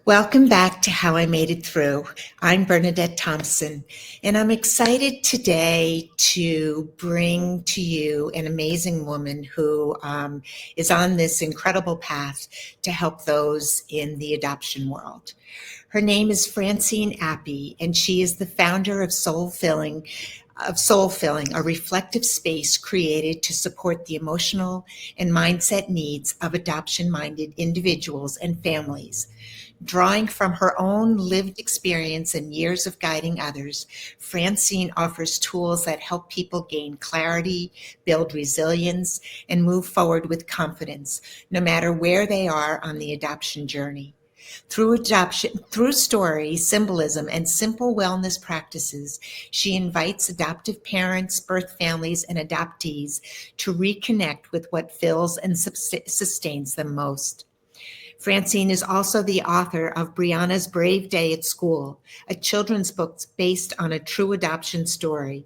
Welcome back to How I Made It Through. I'm Bernadette Thompson, and I'm excited today to bring to you an amazing woman who is on this incredible path to help those in the adoption world. Her name is Francine Apy, and she is the founder of SoulFilling, a reflective space created to support the emotional and mindset needs of adoption-minded individuals and families. Drawing from her own lived experience and years of guiding others, Francine offers tools that help people gain clarity, build resilience, and move forward with confidence, no matter where they are on the adoption journey. Through story, symbolism, and simple wellness practices, she invites adoptive parents, birth families, and adoptees to reconnect with what fills and sustains them most. Francine is also the author of Brianna's Brave Day at School, a children's book based on a true adoption story,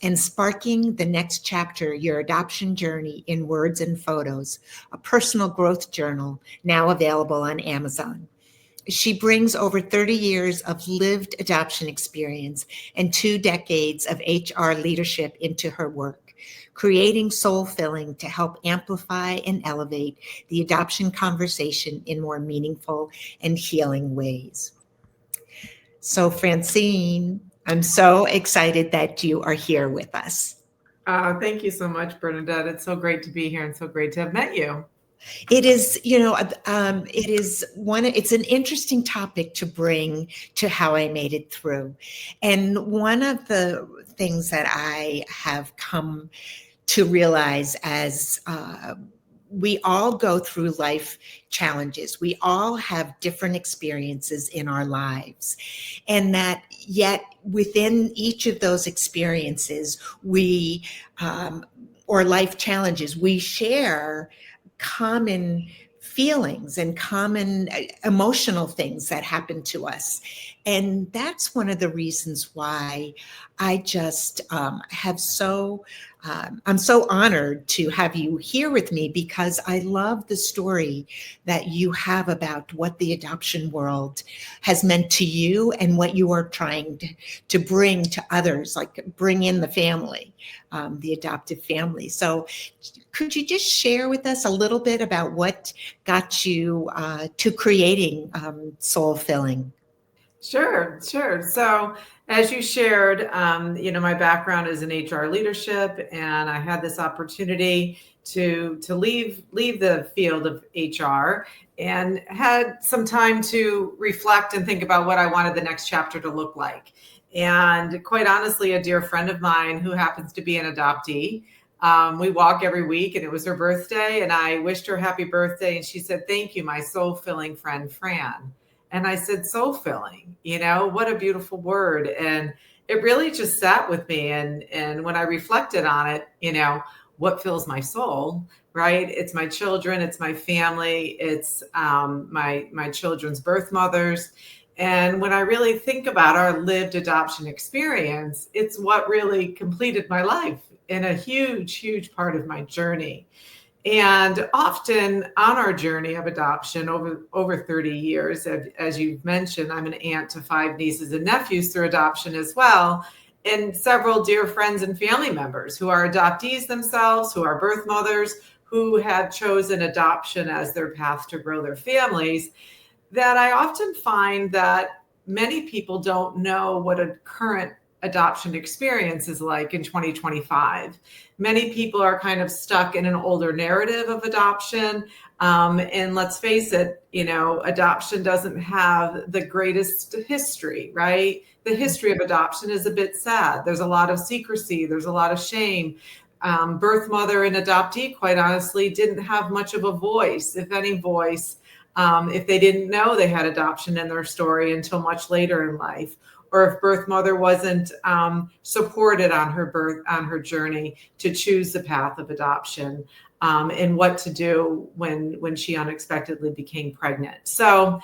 and Sparking the Next Chapter, Your Adoption Journey in Words and Photos, a personal growth journal now available on Amazon. She brings over 30 years of lived adoption experience and 2 decades of HR leadership into her work, creating SoulFilling to help amplify and elevate the adoption conversation in more meaningful and healing ways. So, Francine, I'm so excited that you are here with us. Thank you so much, Bernadette. It's so great to be here and so great to have met you. It is, it's an interesting topic to bring to How I Made It Through. And one of the things that I have come to realize as we all go through life challenges. We all have different experiences in our lives. And that yet within each of those experiences, or life challenges, we share common feelings and common emotional things that happen to us. And that's one of the reasons why I just I'm so honored to have you here with me, because I love the story that you have about what the adoption world has meant to you and what you are trying to bring to others, like bring in the family, the adoptive family. So could you just share with us a little bit about what got you to creating SoulFilling? Sure. So, as you shared, my background is in HR leadership, and I had this opportunity to leave the field of HR, and had some time to reflect and think about what I wanted the next chapter to look like. And quite honestly, a dear friend of mine who happens to be an adoptee, we walk every week, and it was her birthday, and I wished her happy birthday, and she said, "Thank you, my soul-filling friend, Fran." And I said, "Soul filling, what a beautiful word." And it really just sat with me. And when I reflected on it, what fills my soul, right? It's my children, it's my family, it's my children's birth mothers. And when I really think about our lived adoption experience, it's what really completed my life in a huge, huge part of my journey. And often on our journey of adoption over 30 years, as you've mentioned, I'm an aunt to 5 nieces and nephews through adoption as well, and several dear friends and family members who are adoptees themselves, who are birth mothers, who have chosen adoption as their path to grow their families, that I often find that many people don't know what a current adoption experience is like in 2025. Many people are kind of stuck in an older narrative of adoption. And let's face it, adoption doesn't have the greatest history, right? The history of adoption is a bit sad. There's a lot of secrecy. There's a lot of shame. Birth mother and adoptee, quite honestly, didn't have much of a voice, if any voice, if they didn't know they had adoption in their story until much later in life, or if birth mother wasn't supported on her journey to choose the path of adoption, and what to do when she unexpectedly became pregnant. So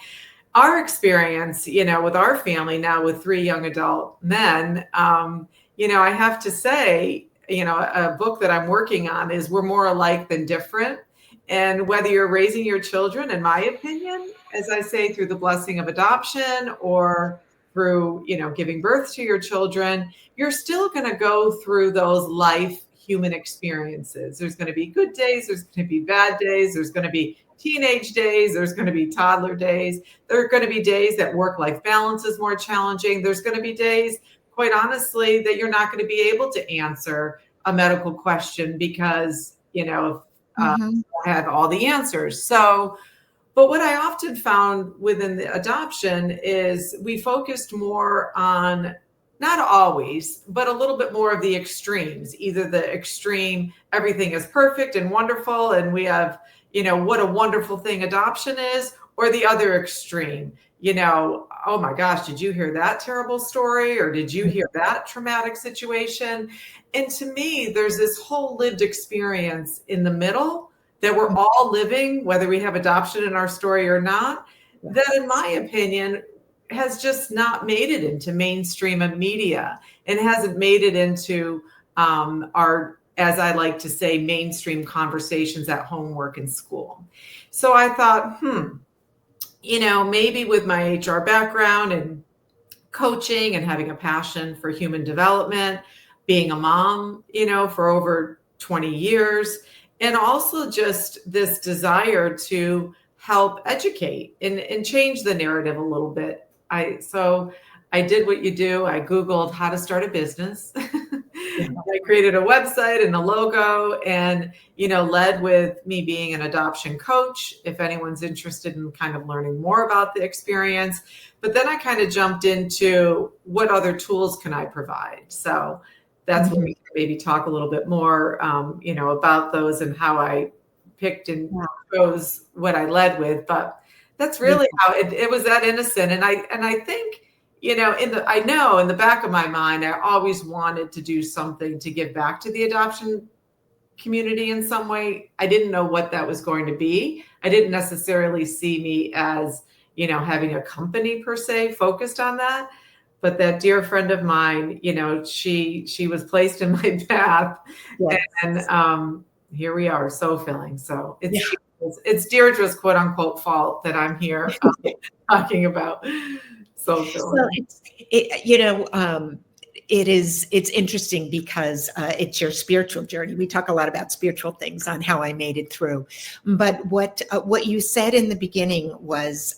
our experience, with our family now with 3 young adult men, I have to say, a book that I'm working on is We're More Alike Than Different. And whether you're raising your children, in my opinion, as I say, through the blessing of adoption or through, giving birth to your children, you're still going to go through those life human experiences. There's going to be good days. There's going to be bad days. There's going to be teenage days. There's going to be toddler days. There are going to be days that work-life balance is more challenging. There's going to be days, quite honestly, that you're not going to be able to answer a medical question because, Mm-hmm. have all the answers. So, but what I often found within the adoption is we focused more on, not always, but a little bit more of the extremes, either the extreme, everything is perfect and wonderful, and we have, what a wonderful thing adoption is, or the other extreme, oh my gosh, did you hear that terrible story? Or did you hear that traumatic situation? And to me, there's this whole lived experience in the middle that we're all living, whether we have adoption in our story or not, that in my opinion has just not made it into mainstream media and hasn't made it into our, as I like to say, mainstream conversations at home, work, and school. So I thought, maybe with my HR background and coaching and having a passion for human development, being a mom, for over 20 years, and also just this desire to help educate and change the narrative a little bit. So I did what you do. I Googled how to start a business. I created a website and a logo and, led with me being an adoption coach, if anyone's interested in kind of learning more about the experience. But then I kind of jumped into what other tools can I provide? So that's where we can maybe talk a little bit more, about those and how I picked and chose what I led with. But that's really how it was that innocent. And I think, I know in the back of my mind, I always wanted to do something to give back to the adoption community in some way. I didn't know what that was going to be. I didn't necessarily see me as, having a company per se focused on that. But that dear friend of mine, she was placed in my path, and here we are, SoulFilling. So it's Deirdre's quote unquote fault that I'm here talking about SoulFilling. So it's interesting because it's your spiritual journey. We talk a lot about spiritual things on how I made it through, but what you said in the beginning was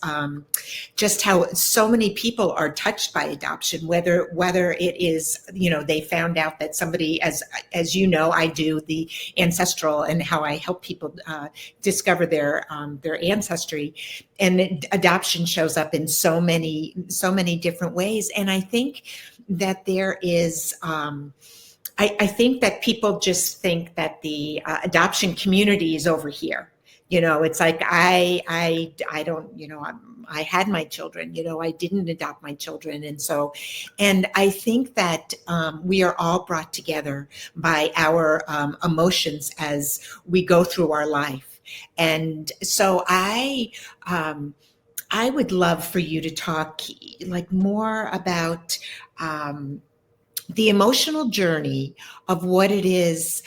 just how so many people are touched by adoption, whether it is, they found out that somebody, as I do the ancestral and how I help people discover their ancestry, and adoption shows up in so many different ways. And I think that there is, I think that people just think that the adoption community is over here. It's like I don't, I had my children, I didn't adopt my children. And I think that we are all brought together by our emotions as we go through our life. And so I would love for you to talk more about the emotional journey of what it is,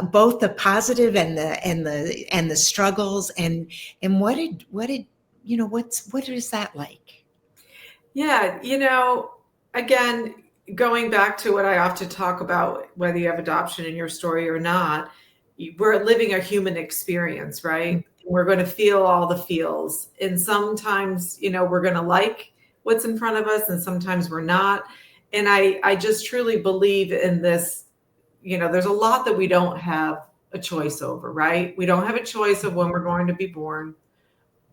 both the positive and the struggles, and what is that like? Yeah, again, going back to what I often talk about, whether you have adoption in your story or not, we're living a human experience, right? Mm-hmm. We're going to feel all the feels. And sometimes, we're going to like what's in front of us, and sometimes we're not. And I just truly believe in this, there's a lot that we don't have a choice over, right? We don't have a choice of when we're going to be born.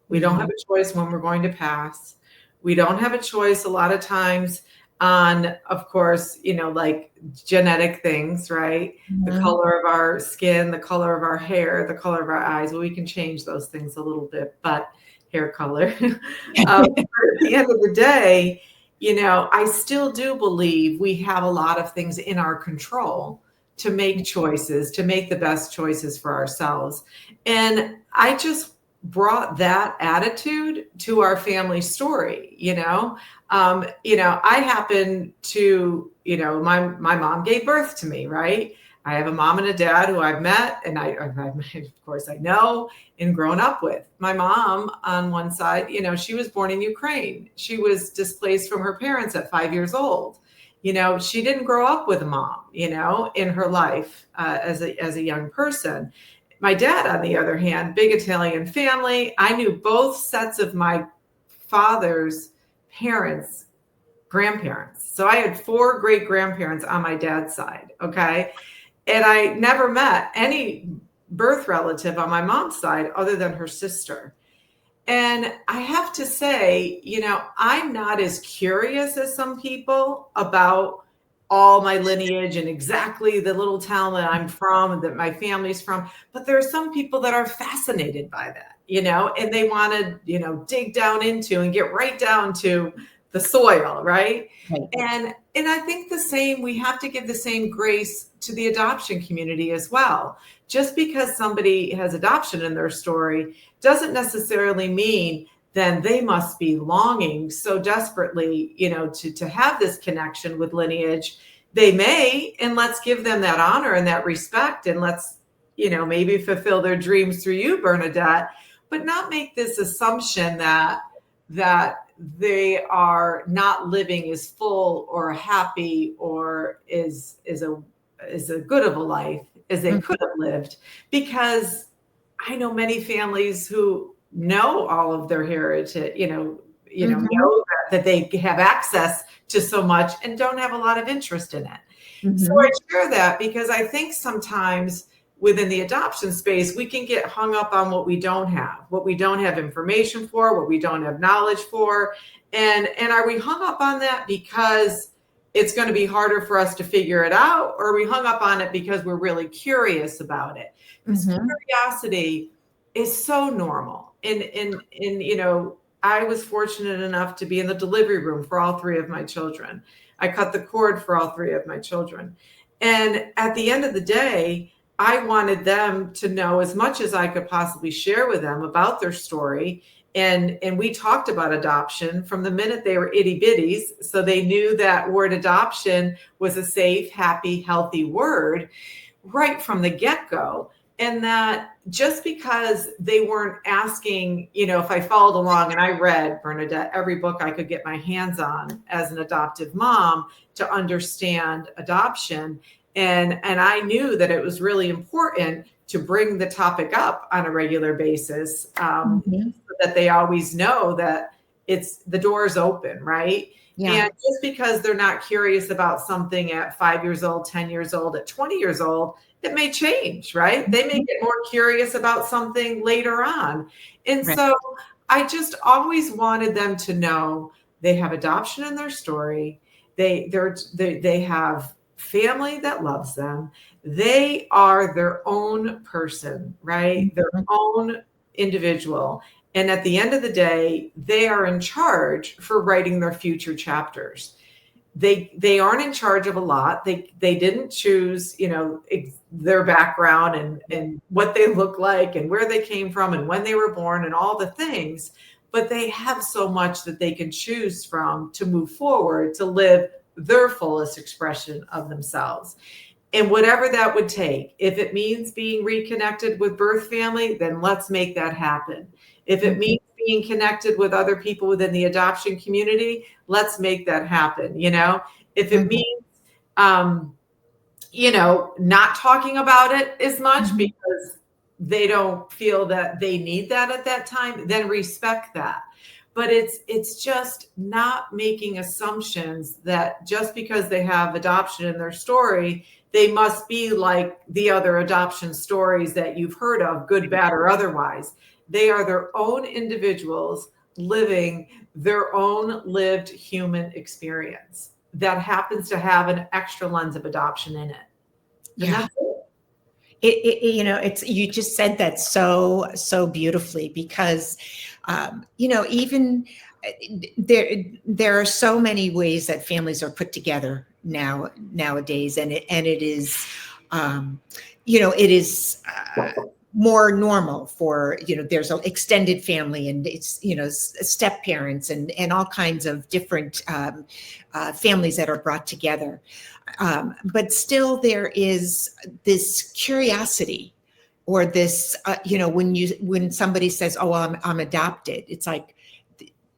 We don't have a choice when we're going to pass. We don't have a choice a lot of times on, of course, like genetic things, right? Mm-hmm. The color of our skin, the color of our hair, the color of our eyes. Well, we can change those things a little bit, but hair color. But at the end of the day, I still do believe we have a lot of things in our control to make choices, to make the best choices for ourselves. And I just brought that attitude to our family story. I happen to, my mom gave birth to me, right? I have a mom and a dad who I've met, and of course I know and grown up with. My mom on one side, she was born in Ukraine. She was displaced from her parents at 5 years old. She didn't grow up with a mom, in her life as a young person. My dad, on the other hand, big Italian family. I knew both sets of my father's parents, grandparents. So I had 4 great grandparents on my dad's side. Okay. And I never met any birth relative on my mom's side other than her sister. And I have to say, I'm not as curious as some people about all my lineage and exactly the little town that I'm from and that my family's from. But there are some people that are fascinated by that, and they want to, dig down into and get right down to the soil, right? And I think we have to give the same grace to the adoption community as well. Just because somebody has adoption in their story doesn't necessarily mean then they must be longing so desperately, to have this connection with lineage. They may, and let's give them that honor and that respect, and let's, maybe fulfill their dreams through you, Bernadette, but not make this assumption that they are not living as full or happy or is a good of a life as they could have lived. Because I know many families who know all of their heritage, know that they have access to so much and don't have a lot of interest in it. So I share that because I think sometimes within the adoption space, we can get hung up on what we don't have information for, what we don't have knowledge for. And are we hung up on that because it's going to be harder for us to figure it out? Or are we hung up on it because we're really curious about it? Because curiosity is so normal. And I was fortunate enough to be in the delivery room for all 3 of my children. I cut the cord for all 3 of my children. And at the end of the day, I wanted them to know as much as I could possibly share with them about their story. And we talked about adoption from the minute they were itty bitties. So they knew that word adoption was a safe, happy, healthy word right from the get-go. And that just because they weren't asking, if I followed along and I read, Bernadette, every book I could get my hands on as an adoptive mom to understand adoption. And I knew that it was really important to bring the topic up on a regular basis, so that they always know that the door is open, right? Yeah. And just because they're not curious about something at 5 years old, 10 years old, at 20 years old, it may change, right? They may get more curious about something later on. And so I just always wanted them to know they have adoption in their story. They have family that loves them. They are their own person, right? Their own individual. And at the end of the day, they are in charge for writing their future chapters. They aren't in charge of a lot. They didn't choose, their background and what they look like and where they came from and when they were born and all the things, but they have so much that they can choose from to move forward, to live their fullest expression of themselves. And whatever that would take, if it means being reconnected with birth family, then let's make that happen. If it means being connected with other people within the adoption community, let's make that happen. If it means, not talking about it as much because they don't feel that they need that at that time, then respect that. But it's just not making assumptions that just because they have adoption in their story, they must be like the other adoption stories that you've heard of, good, bad, or otherwise. They are their own individuals living their own lived human experience that happens to have an extra lens of adoption in it. And that's it. You just said that so beautifully because, even there are so many ways that families are put together nowadays, and it is, more normal for, there's an extended family and it's, step parents and all kinds of different families that are brought together. But still there is this curiosity or this, when somebody says, oh, I'm adopted, it's like,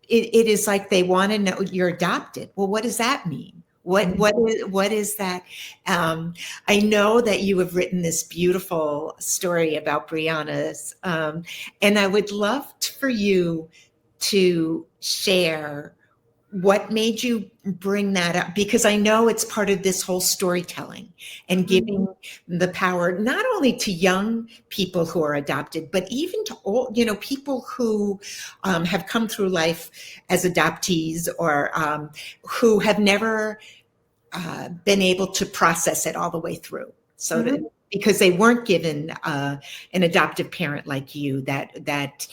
it is like they want to know you're adopted. Well, what does that mean? What is that? I know that you have written this beautiful story about Brianna's, and I would love for you to share what made you bring that up, because I know it's part of this whole storytelling and giving the power not only to young people who are adopted, but even to old, people who have come through life as adoptees or who have never been able to process it all the way through. So because they weren't given an adoptive parent like you that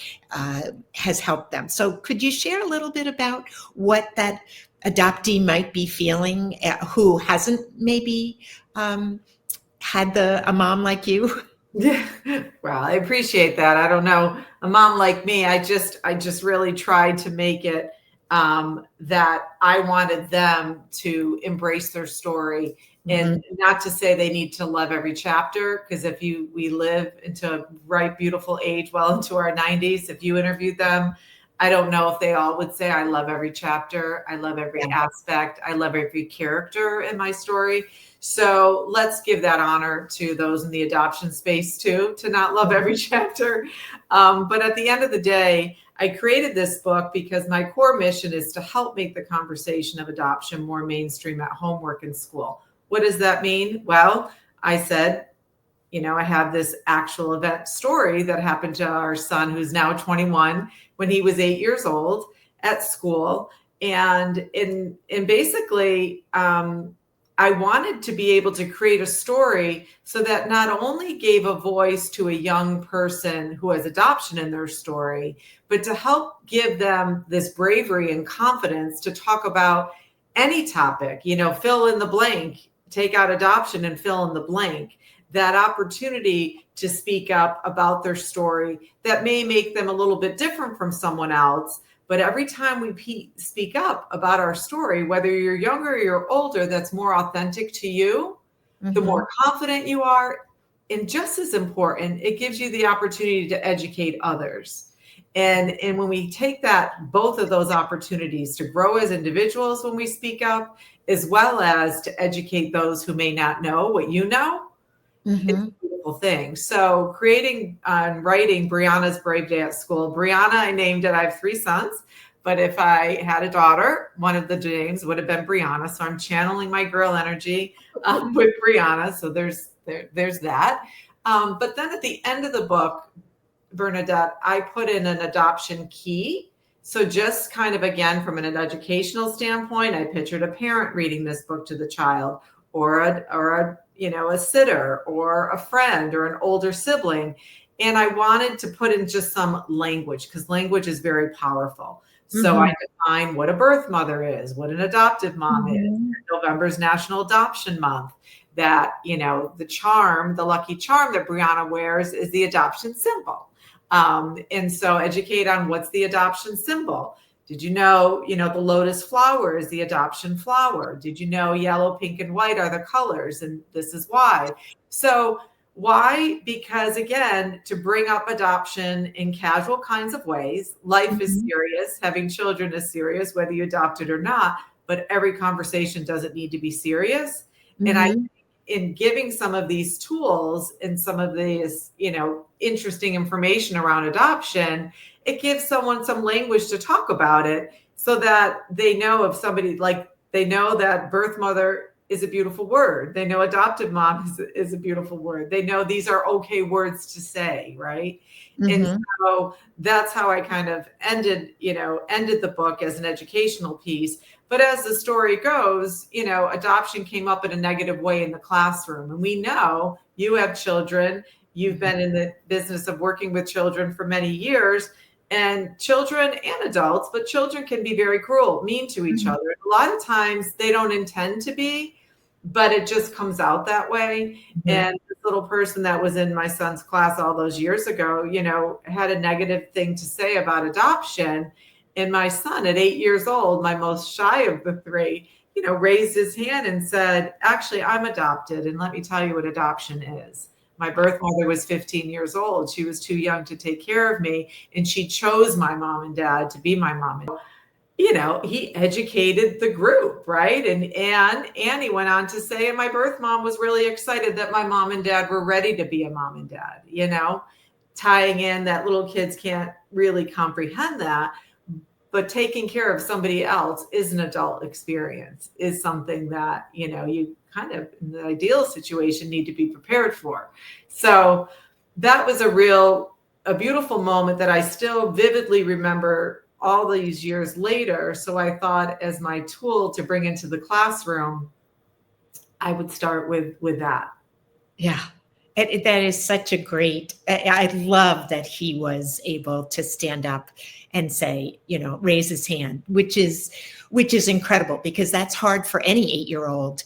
has helped them. So could you share a little bit about what that adoptee might be feeling who hasn't maybe had a mom like you? Yeah. Well, I appreciate that. I don't know. A mom like me, I just really tried to make it that I wanted them to embrace their story, and not to say they need to love every chapter, because we live into a ripe, beautiful age, well into our 90s. If you interviewed them, I don't know if they all would say, I love every chapter. I love every aspect. I love every character in my story. So let's give that honor to those in the adoption space too, to not love every chapter. But at the end of the day, I created this book because my core mission is to help make the conversation of adoption more mainstream at home, work, and school. What does that mean? Well, I said, I have this actual event story that happened to our son, who's now 21, when he was 8 years old at school. And basically, I wanted to be able to create a story so that not only gave a voice to a young person who has adoption in their story, but to help give them this bravery and confidence to talk about any topic, fill in the blank, take out adoption and fill in the blank. That opportunity to speak up about their story that may make them a little bit different from someone else. But every time we speak up about our story, whether you're younger or you're older, that's more authentic to you, the more confident you are. And just as important, it gives you the opportunity to educate others. And when we take both of those opportunities to grow as individuals when we speak up, as well as to educate those who may not know what you know, it's a beautiful thing. So creating and writing Brianna's Brave Day at School. Brianna, I named it. I have 3 sons, but if I had a daughter, one of the names would have been Brianna. So I'm channeling my girl energy with Brianna. So there's that. But then at the end of the book, Bernadette, I put in an adoption key. So just kind of, again, from an educational standpoint, I pictured a parent reading this book to the child, or a sitter or a friend or an older sibling. And I wanted to put in just some language, because language is very powerful. So I define what a birth mother is, what an adoptive mom is. November's National Adoption Month. That, the lucky charm that Brianna wears is the adoption symbol. And so educate on what's the adoption symbol. Did you know, the lotus flower is the adoption flower? Did you know yellow, pink, and white are the colors? And this is why. So why? Because, again, to bring up adoption in casual kinds of ways. Life is serious. Having children is serious, whether you adopt it or not. But every conversation doesn't need to be serious. And in giving some of these tools and some of these, interesting information around adoption, it gives someone some language to talk about it, so that they know if somebody, they know that birth mother is a beautiful word. They know adoptive mom is a beautiful word. They know these are okay words to say, right? And so that's how I kind of ended the book as an educational piece. But as the story goes, adoption came up in a negative way in the classroom. And we know you have children. You've been in the business of working with children for many years, and children and adults, but children can be very cruel, mean to each other. A lot of times they don't intend to be, but it just comes out that way. Mhm. And this little person that was in my son's class all those years ago, had a negative thing to say about adoption. And my son at 8 years old, my most shy of the three, raised his hand and said, actually, I'm adopted. And let me tell you what adoption is. My birth mother was 15 years old. She was too young to take care of me. And she chose my mom and dad to be my mom and he educated the group, right? And Annie went on to say, and my birth mom was really excited that my mom and dad were ready to be a mom and dad, tying in that little kids can't really comprehend that. But taking care of somebody else is an adult experience, is something that, you kind of, in the ideal situation, need to be prepared for. So that was a beautiful moment that I still vividly remember all these years later. So I thought, as my tool to bring into the classroom, I would start with that. Yeah. That is such a great, I love that he was able to stand up and say, raise his hand, which is incredible, because that's hard for any 8-year-old,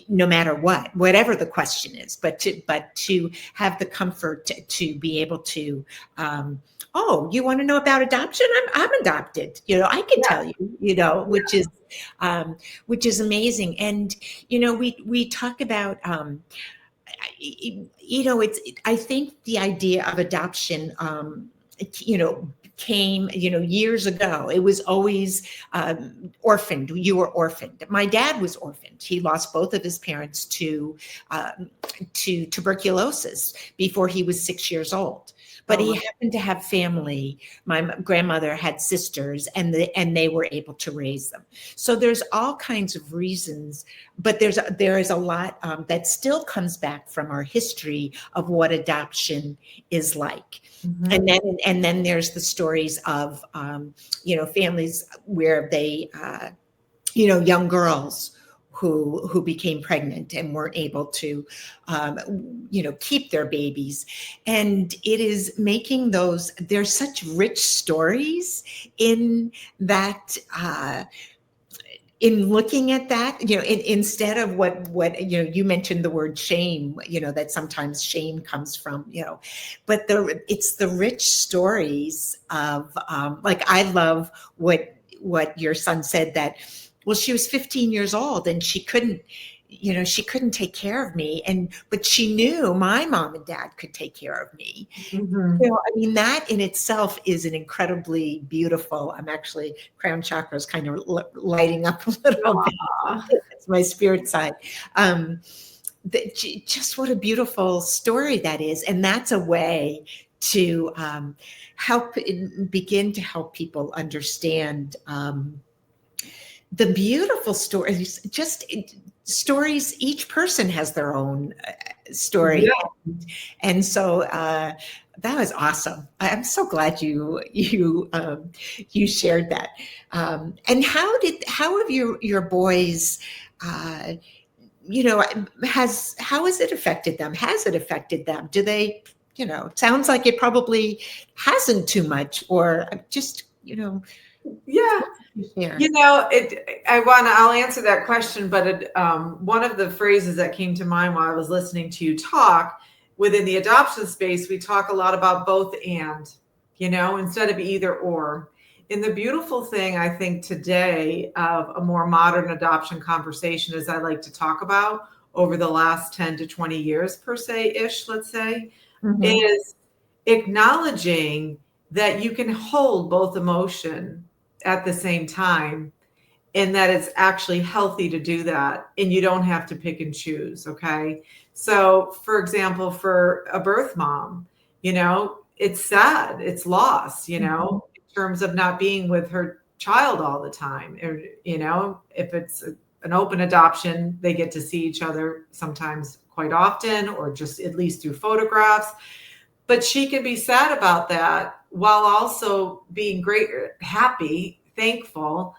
no matter whatever the question is, but to have the comfort to be able to, oh, you want to know about adoption? I'm adopted. I can tell you, which is amazing. And, we talk about, I think the idea of adoption, came, years ago. It was always orphaned. You were orphaned. My dad was orphaned. He lost both of his parents to tuberculosis before he was 6 years old. But he happened to have family. My grandmother had sisters, and they were able to raise them. So there's all kinds of reasons, but there is a lot that still comes back from our history of what adoption is like. Mm-hmm. And then there's the stories of families where they young girls who became pregnant and weren't able to, keep their babies. And it is making there's such rich stories in that, in looking at that, instead of what you mentioned the word shame, that sometimes shame comes from, but it's the rich stories of, I love what your son said, that, well, she was 15 years old and she couldn't take care of me. But she knew my mom and dad could take care of me. Mm-hmm. That in itself is an incredibly beautiful, I'm actually, crown chakra is kind of lighting up a little bit. It's my spirit side. Just what a beautiful story that is. And that's a way to begin to help people understand the beautiful stories, stories. Each person has their own story. Yeah. And so that was awesome. I'm so glad you shared that. And how have your boys, how has it affected them? Has it affected them? Do they, sounds like it probably hasn't too much, or just, yeah. I'll answer that question, but one of the phrases that came to mind while I was listening to you talk, within the adoption space, we talk a lot about both and, instead of either or. And the beautiful thing, I think, today of a more modern adoption conversation, as I like to talk about over the last 10 to 20 years per se-ish, let's say, mm-hmm. is acknowledging that you can hold both emotion at the same time, and that it's actually healthy to do that, and you don't have to pick and choose. Okay. So for example, for a birth mom, it's sad, it's loss, mm-hmm. in terms of not being with her child all the time. Or, if it's an open adoption, they get to see each other sometimes quite often, or just at least through photographs. But she can be sad about that while also being great, happy, thankful,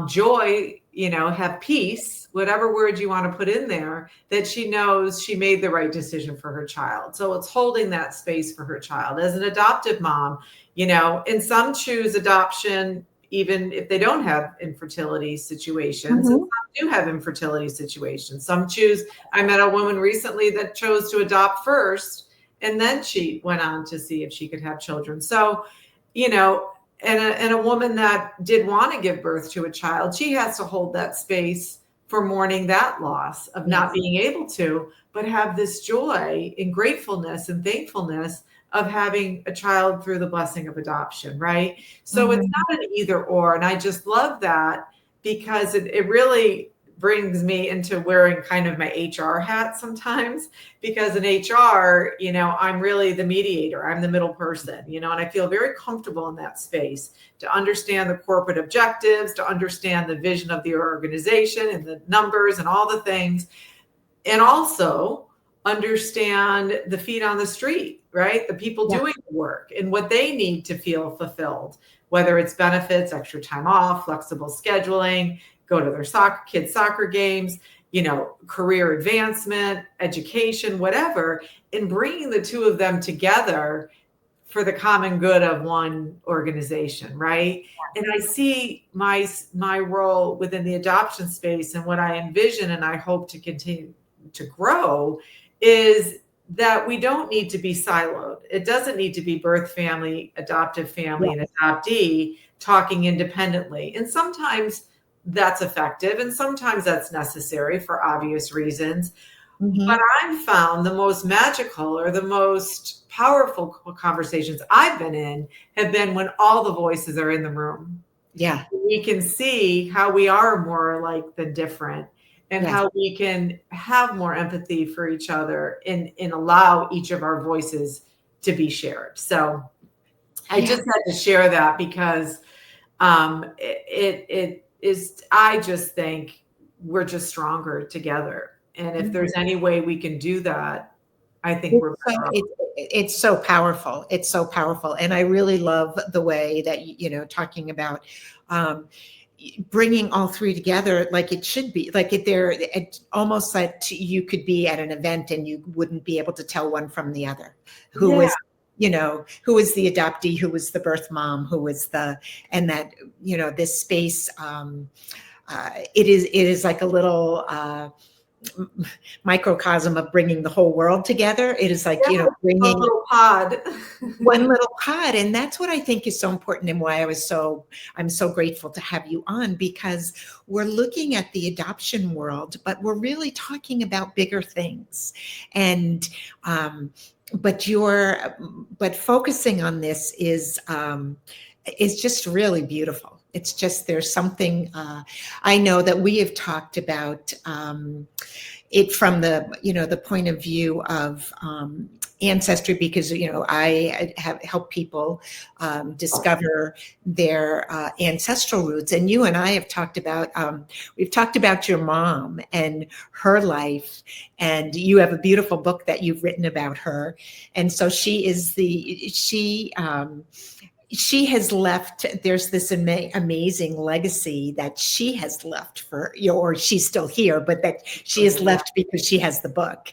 joy, have peace, whatever word you want to put in there, that she knows she made the right decision for her child. So it's holding that space for her child. As an adoptive mom, and some choose adoption even if they don't have infertility situations. Mm-hmm. And some do have infertility situations. Some choose. I met a woman recently that chose to adopt first, and then she went on to see if she could have children. So, you know, and a woman that did want to give birth to a child, she has to hold that space for mourning that loss of not being able to, but have this joy and gratefulness and thankfulness of having a child through the blessing of adoption, right? So it's not an either or. And I just love that because it really brings me into wearing kind of my HR hat sometimes, because in HR, you know, I'm really the mediator. I'm the middle person, you know, and I feel very comfortable in that space to understand the corporate objectives, to understand the vision of the organization and the numbers and all the things, and also understand the feet on the street, right? The people doing the work and what they need to feel fulfilled, whether it's benefits, extra time off, flexible scheduling, go to their kids' soccer games, you know, career advancement, education, whatever, and bringing the two of them together for the common good of one organization, right? And I see my role within the adoption space, and what I envision and I hope to continue to grow is that we don't need to be siloed. It doesn't need to be birth family, adoptive family, and adoptee talking independently. And sometimes that's effective, and sometimes that's necessary for obvious reasons. But I've found the most magical or the most powerful conversations I've been in have been when all the voices are in the room. Yeah. We can see how we are more alike than different, and how we can have more empathy for each other and allow each of our voices to be shared. So I just had to share that because it is, I just think we're just stronger together. And if there's any way we can do that, I think we're better off. It's so powerful. It's so powerful. And I really love the way that, you know, talking about bringing all three together like it should be, like it's almost like you could be at an event and you wouldn't be able to tell one from the other. Who was, you know, who was the adoptee, who was the birth mom, who was and that, you know, this space, it is like a little microcosm of bringing the whole world together. It is like, you know, bringing one little pod. One little pod. And that's what I think is so important, and why I'm so grateful to have you on, because we're looking at the adoption world, but we're really talking about bigger things. And but focusing on this is just really beautiful. It's just, there's something, I know that we have talked about it from the, you know, the point of view of ancestry, because, you know, I have helped people discover their ancestral roots. And you and I have talked about, we've talked about your mom and her life, and you have a beautiful book that you've written about her. And so she has left, there's this amazing legacy that she has left for, you know, or she's still here, but that she has left because she has the book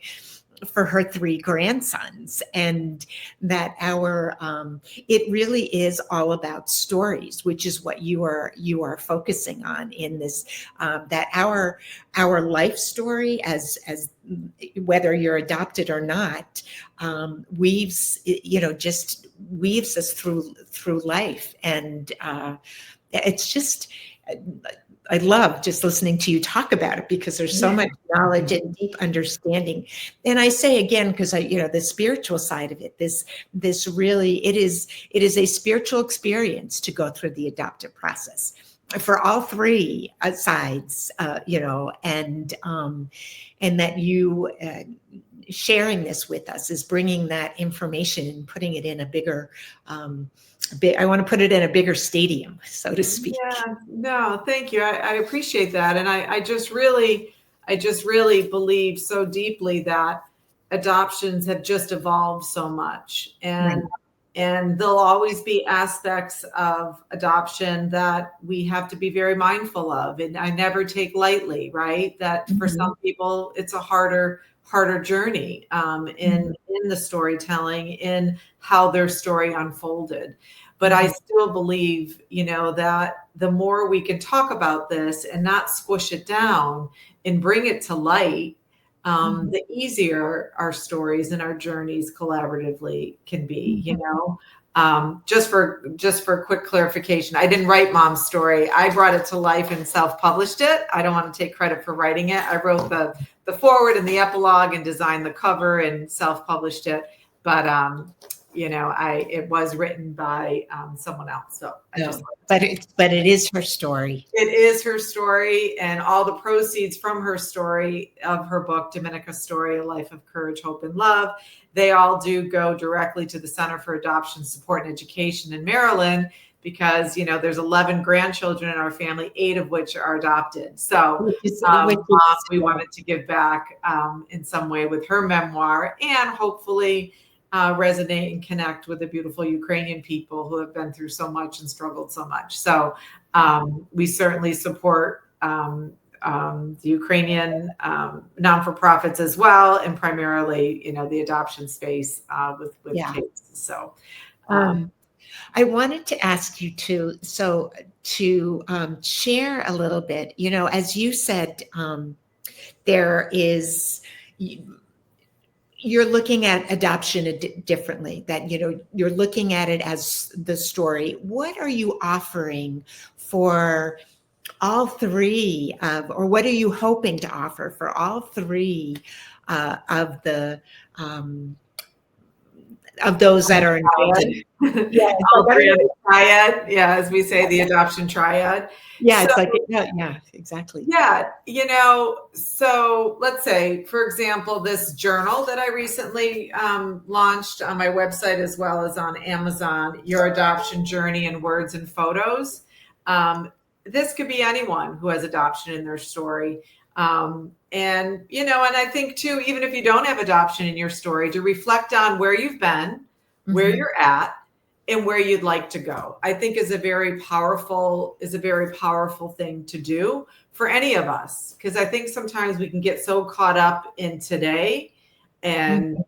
for her three grandsons. And that it really is all about stories, which is what you are focusing on in this, that our life story, as whether you're adopted or not, weaves us through life. And it's just, I love just listening to you talk about it, because there's so much knowledge and deep understanding. And I say again, because the spiritual side of it, this really, it is a spiritual experience to go through the adoptive process for all three sides, and that you sharing this with us is bringing that information and putting it in a bigger, I want to put it in a bigger stadium, so to speak. Yeah, no, thank you. I appreciate that. And I just really believe so deeply that adoptions have just evolved so much. And there'll always be aspects of adoption that we have to be very mindful of. And I never take lightly, right? That for some people, it's a harder journey in the storytelling, in how their story unfolded. But I still believe, that the more we can talk about this and not squish it down and bring it to light, the easier our stories and our journeys collaboratively can be, you know. Just for quick clarification, I didn't write Mom's story. I brought it to life and self-published it. I don't want to take credit for writing it. I wrote the foreword and the epilogue and designed the cover and self-published it. But it was written by someone else. So but it is her story. It is her story, and all the proceeds from her story of her book, Dominica's Story, A Life of Courage, Hope, and Love, they all do go directly to the Center for Adoption Support and Education in Maryland, because, you know, there's 11 grandchildren in our family, 8 of which are adopted. So we wanted to give back in some way with her memoir, and hopefully resonate and connect with the beautiful Ukrainian people who have been through so much and struggled so much. So we certainly support the Ukrainian non-for-profits as well, and primarily, you know, the adoption space with kids. So I wanted to ask you to share a little bit, you know, as you said, there is, you're looking at adoption differently, that, you know, you're looking at it as the story. What are you offering for all three or what are you hoping to offer for all three of those that are involved? Triad. Yeah, as we say, the adoption triad. Yeah, it's like, yeah, exactly. Yeah, you know, so let's say, for example, this journal that I recently launched on my website as well as on Amazon, Your Adoption Journey in Words and Photos. This could be anyone who has adoption in their story. And, you know, and I think too, even if you don't have adoption in your story, to reflect on where you've been, where you're at, and where you'd like to go, I think is a very powerful thing to do for any of us. Because I think sometimes we can get so caught up in today and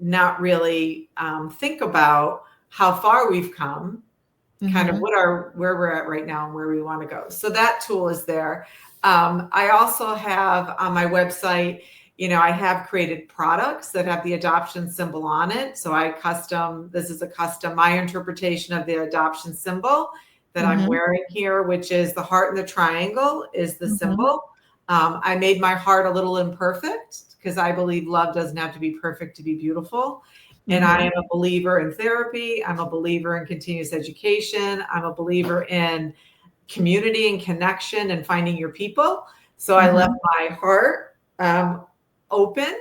not really think about how far we've come, kind of where we're at right now and where we want to go. So that tool is there. I also have on my website, you know, I have created products that have the adoption symbol on it. So this is my interpretation of the adoption symbol that I'm wearing here, which is the heart and the triangle is the symbol. I made my heart a little imperfect because I believe love doesn't have to be perfect to be beautiful. And I am a believer in therapy. I'm a believer in continuous education. I'm a believer in community and connection and finding your people. So I left my heart open.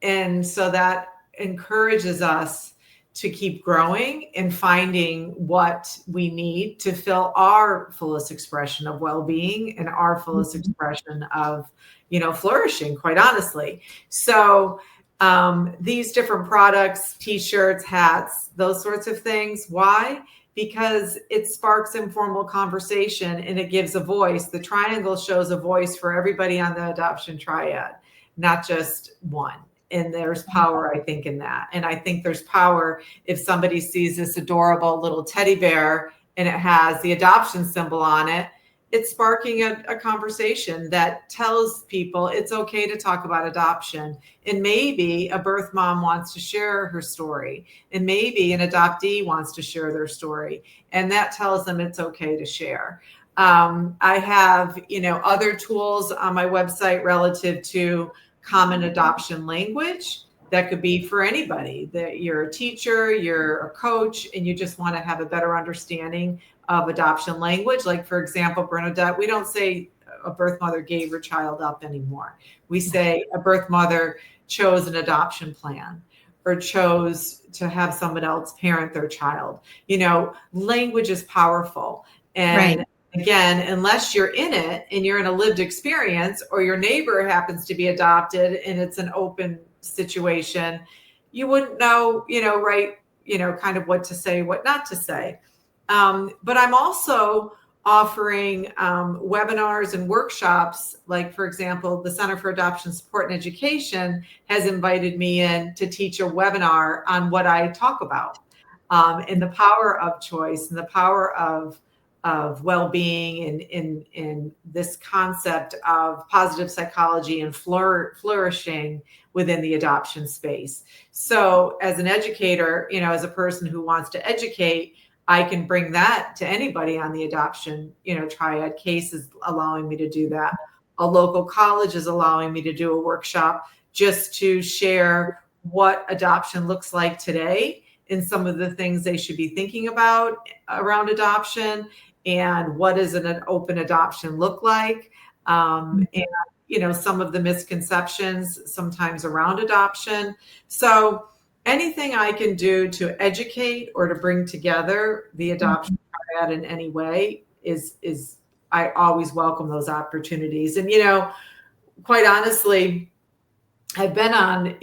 And so that encourages us to keep growing and finding what we need to fill our fullest expression of well-being and our fullest expression of, you know, flourishing, quite honestly. So these different products, t-shirts, hats, those sorts of things. Why? Because it sparks informal conversation and it gives a voice. The triangle shows a voice for everybody on the adoption triad, not just one. And there's power, I think, in that. And I think there's power if somebody sees this adorable little teddy bear and it has the adoption symbol on it. It's sparking a conversation that tells people it's okay to talk about adoption. And maybe a birth mom wants to share her story. And maybe an adoptee wants to share their story. And that tells them it's okay to share. I have, you know, other tools on my website relative to common adoption language that could be for anybody, that you're a teacher, you're a coach, and you just want to have a better understanding of adoption language. Like, for example, Bernadette, we don't say a birth mother gave her child up anymore. We say a birth mother chose an adoption plan or chose to have someone else parent their child. You know, language is powerful. And again, unless you're in it and you're in a lived experience, or your neighbor happens to be adopted and it's an open situation, you wouldn't know, kind of what to say, what not to say. But I'm also offering webinars and workshops. Like, for example, the Center for Adoption Support and Education has invited me in to teach a webinar on what I talk about, and the power of choice and the power of of well-being and in this concept of positive psychology and flourishing within the adoption space. So as an educator, as a person who wants to educate, I can bring that to anybody on the adoption, triad case is allowing me to do that. A local college is allowing me to do a workshop just to share what adoption looks like today and some of the things they should be thinking about around adoption and what does an open adoption look like. And some of the misconceptions sometimes around adoption. So anything I can do to educate or to bring together the adoption triad in any way is I always welcome those opportunities. And, quite honestly, I've been on,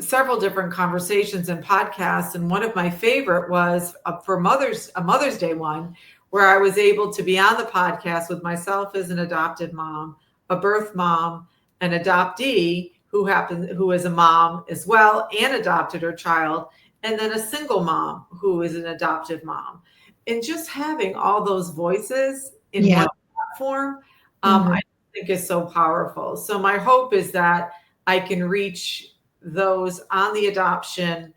several different conversations and podcasts. And one of my favorite was for a Mother's Day one, where I was able to be on the podcast with myself as an adopted mom, a birth mom, an adoptee who is a mom as well and adopted her child, and then a single mom who is an adoptive mom. And just having all those voices in one platform, I think is so powerful. So my hope is that I can reach those on the adoption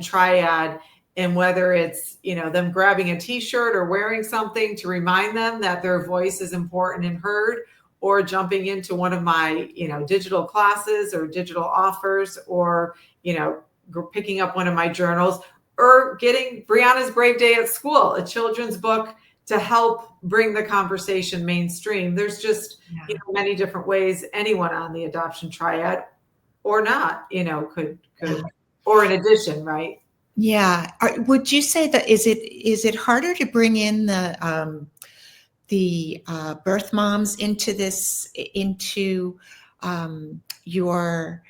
triad, and whether it's, them grabbing a t-shirt or wearing something to remind them that their voice is important and heard, or jumping into one of my, digital classes or digital offers, or, picking up one of my journals, or getting Brianna's Brave Day at School, a children's book to help bring the conversation mainstream. There's just, many different ways anyone on the adoption triad or not, could, or in addition, right? Yeah. Would you say that is it harder to bring in the birth moms into this, into your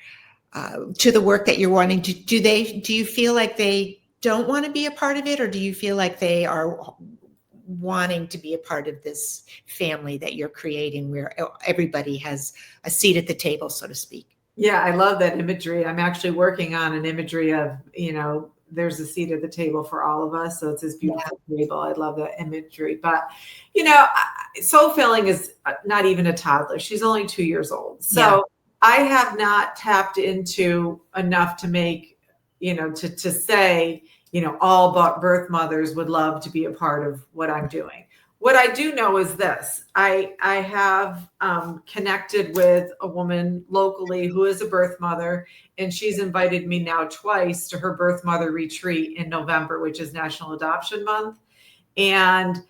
to the work that you're wanting to do? Do you feel like they don't want to be a part of it, or do you feel like they are wanting to be a part of this family that you're creating, where everybody has a seat at the table, so to speak? Yeah, I love that imagery. I'm actually working on an imagery of, there's a seat at the table for all of us. So it's this beautiful table. I love that imagery. But, SoulFilling is not even a toddler. She's only 2 years old. So I have not tapped into enough to make, to say, all but birth mothers would love to be a part of what I'm doing. What I do know is this: I have connected with a woman locally who is a birth mother, and she's invited me now twice to her birth mother retreat in November, which is National Adoption Month. And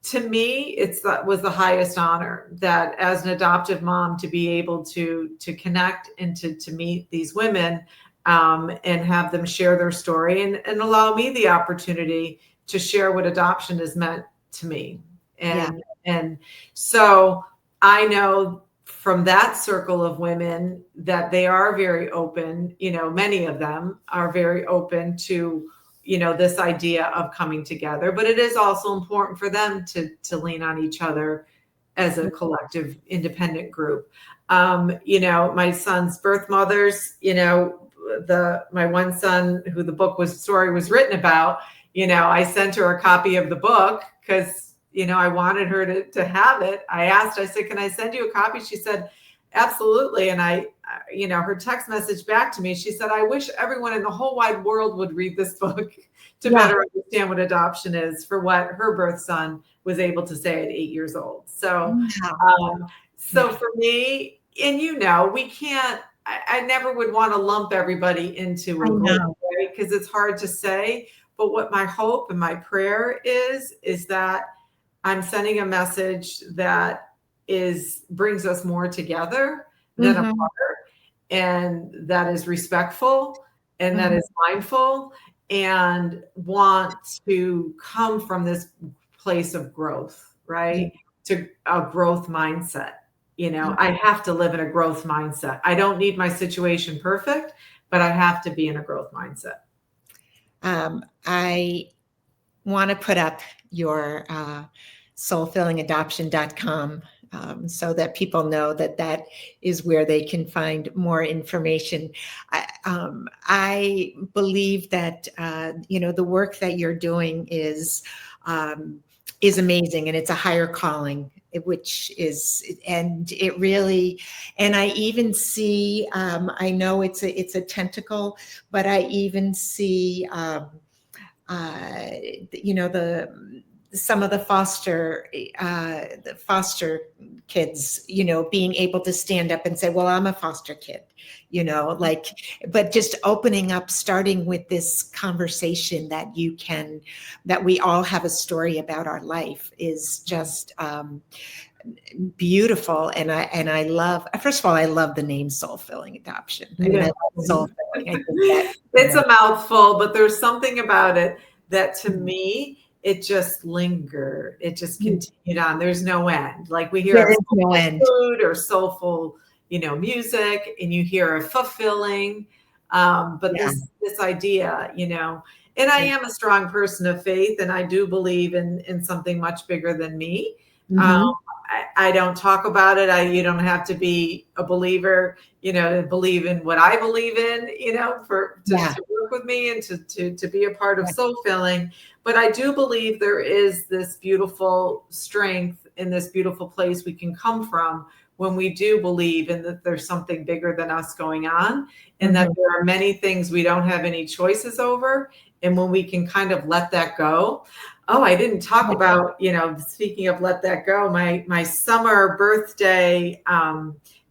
to me, was the highest honor that as an adoptive mom to be able to connect and to meet these women and have them share their story and allow me the opportunity to share what adoption has meant to me. And so I know from that circle of women that they are very open, many of them are very open to, this idea of coming together, but it is also important for them to lean on each other as a collective independent group. My son's birth mothers, my one son who the story was written about, I sent her a copy of the book because, I wanted her to have it. I said, can I send you a copy? She said, absolutely. And her text message back to me, she said, I wish everyone in the whole wide world would read this book to better understand what adoption is, for what her birth son was able to say at 8 years old. So, for me, and we can't, I never would want to lump everybody into a group, right? Because it's hard to say. But what my hope and my prayer is that I'm sending a message that brings us more together than apart, and that is respectful, and that is mindful, and want to come from this place of growth, right? To a growth mindset. I have to live in a growth mindset. I don't need my situation perfect, but I have to be in a growth mindset. I want to put up your SoulFillingAdoption.com so that people know that is where they can find more information. I believe that, the work that you're doing is is amazing, and it's a higher calling, which is, and it really, and I even see, I know it's a tentacle, but I even see, uh, you know, some of the foster kids, you know, being able to stand up and say, well, I'm a foster kid, you know, like, but just opening up, starting with this conversation that we all have a story about our life is just, beautiful. And I love, first of all, I love the name SoulFilling Adoption. I mean, I Yeah. love SoulFilling. I think that, It's a mouthful, but there's something about it that to Mhm. me, it just lingered. It just continued on. There's no end. Like we hear There of is no soulful end. food or soulful, music, and you hear of fulfilling. But Yeah. this idea, and I am a strong person of faith, and I do believe in something much bigger than me. Um, Mm-hmm. I don't talk about it. You don't have to be a believer, to believe in what I believe in, Yeah. to work with me and to be a part of soul filling. But I do believe there is this beautiful strength in this beautiful place we can come from when we do believe in that there's something bigger than us going on, and that Mm-hmm. there are many things we don't have any choices over. And when we can kind of let that go. Oh, I didn't talk about, speaking of let that go, my summer birthday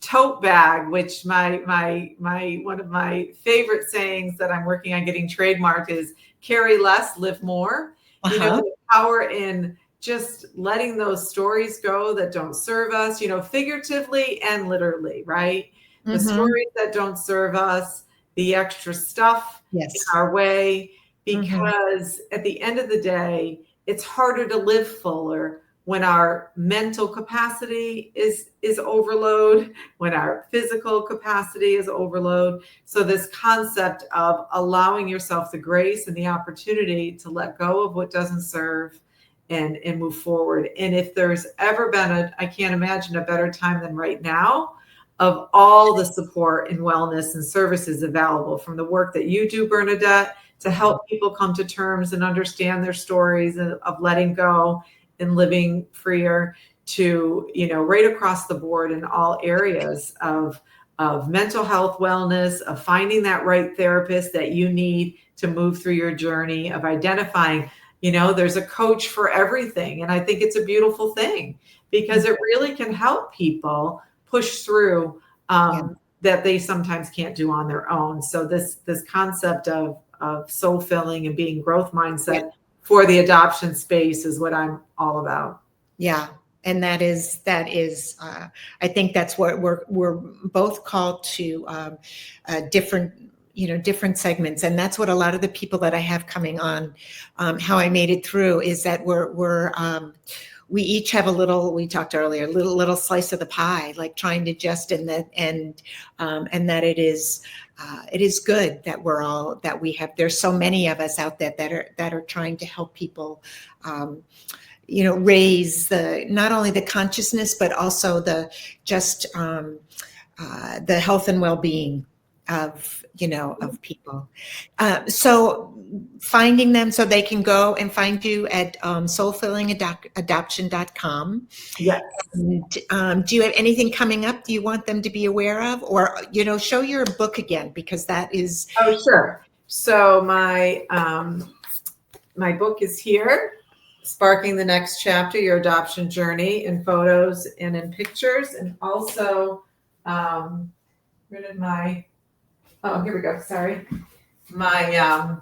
tote bag, which my one of my favorite sayings that I'm working on getting trademarked is carry less, live more. Uh-huh. The power in just letting those stories go that don't serve us, figuratively and literally, right? The Mm-hmm. stories that don't serve us, the extra stuff in Yes. our way, Mm-hmm. because at the end of the day, it's harder to live fuller when our mental capacity is overload, when our physical capacity is overload. So this concept of allowing yourself the grace and the opportunity to let go of what doesn't serve and move forward. And if there's ever been I can't imagine a better time than right now of all the support and wellness and services available from the work that you do, Bernadette, to help people come to terms and understand their stories of letting go and living freer, to, right across the board in all areas of mental health wellness, of finding that right therapist that you need to move through your journey, of identifying, there's a coach for everything. And I think it's a beautiful thing because it really can help people push through Yeah. that they sometimes can't do on their own. So this concept of soul filling and being growth mindset Yeah. for the adoption space is what I'm all about. Yeah. And that is, I think that's what we're both called to, different, different segments. And that's what a lot of the people that I have coming on, how I made it through is that we each have a little, we talked earlier, little slice of the pie, like trying to just, and that it is good that we have, there's so many of us out there that are trying to help people, raise not only the consciousness, but also the health and well-being of people. So finding them, so they can go and find you at soulfillingadoption.com. Yes. And, do you have anything coming up? Do you want them to be aware of, or, show your book again, because that is. Oh, sure. So my book is here, Sparking the Next Chapter, Your Adoption Journey, in photos and in pictures. And also, here we go. Sorry. My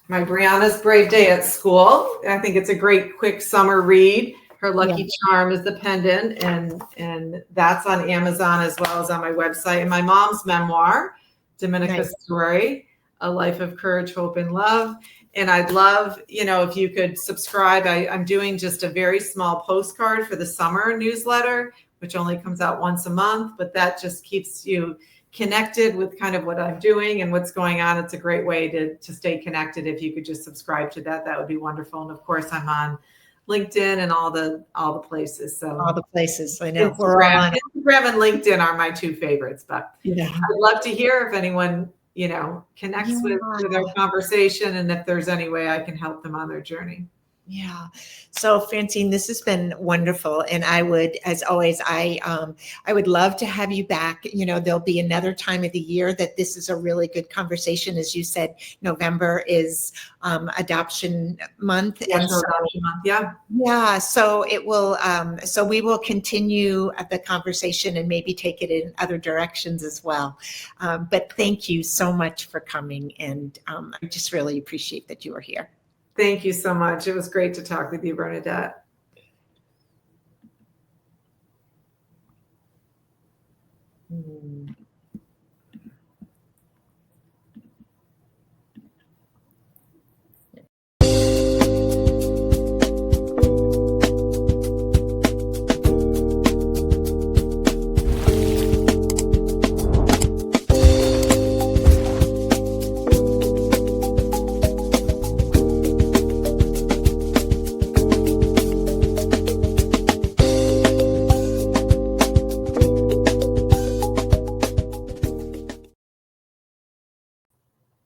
Brianna's Brave Day at School. I think it's a great quick summer read. Her lucky charm is the pendant, and that's on Amazon as well as on my website. And my mom's memoir, Dominica's Story, A Life of Courage, Hope, and Love. And I'd love, if you could subscribe. I'm doing just a very small postcard for the summer newsletter, which only comes out once a month, but that just keeps you connected with kind of what I'm doing and what's going on. It's a great way to stay connected. If you could just subscribe to that, that would be wonderful. And of course, I'm on LinkedIn and all the places. So All the places, I know. Instagram and LinkedIn are my two favorites, but Yeah. I'd love to hear if anyone, connects with our conversation, and if there's any way I can help them on their journey. Yeah. So Francine, this has been wonderful. And I would, as always, I would love to have you back. There'll be another time of the year that this is a really good conversation. As you said, November is adoption month. Yes, And so, adoption month. Yeah. yeah, so it will, so we will continue the conversation and maybe take it in other directions as well. But thank you so much for coming. And I just really appreciate that you are here. Thank you so much. It was great to talk with you, Bernadette.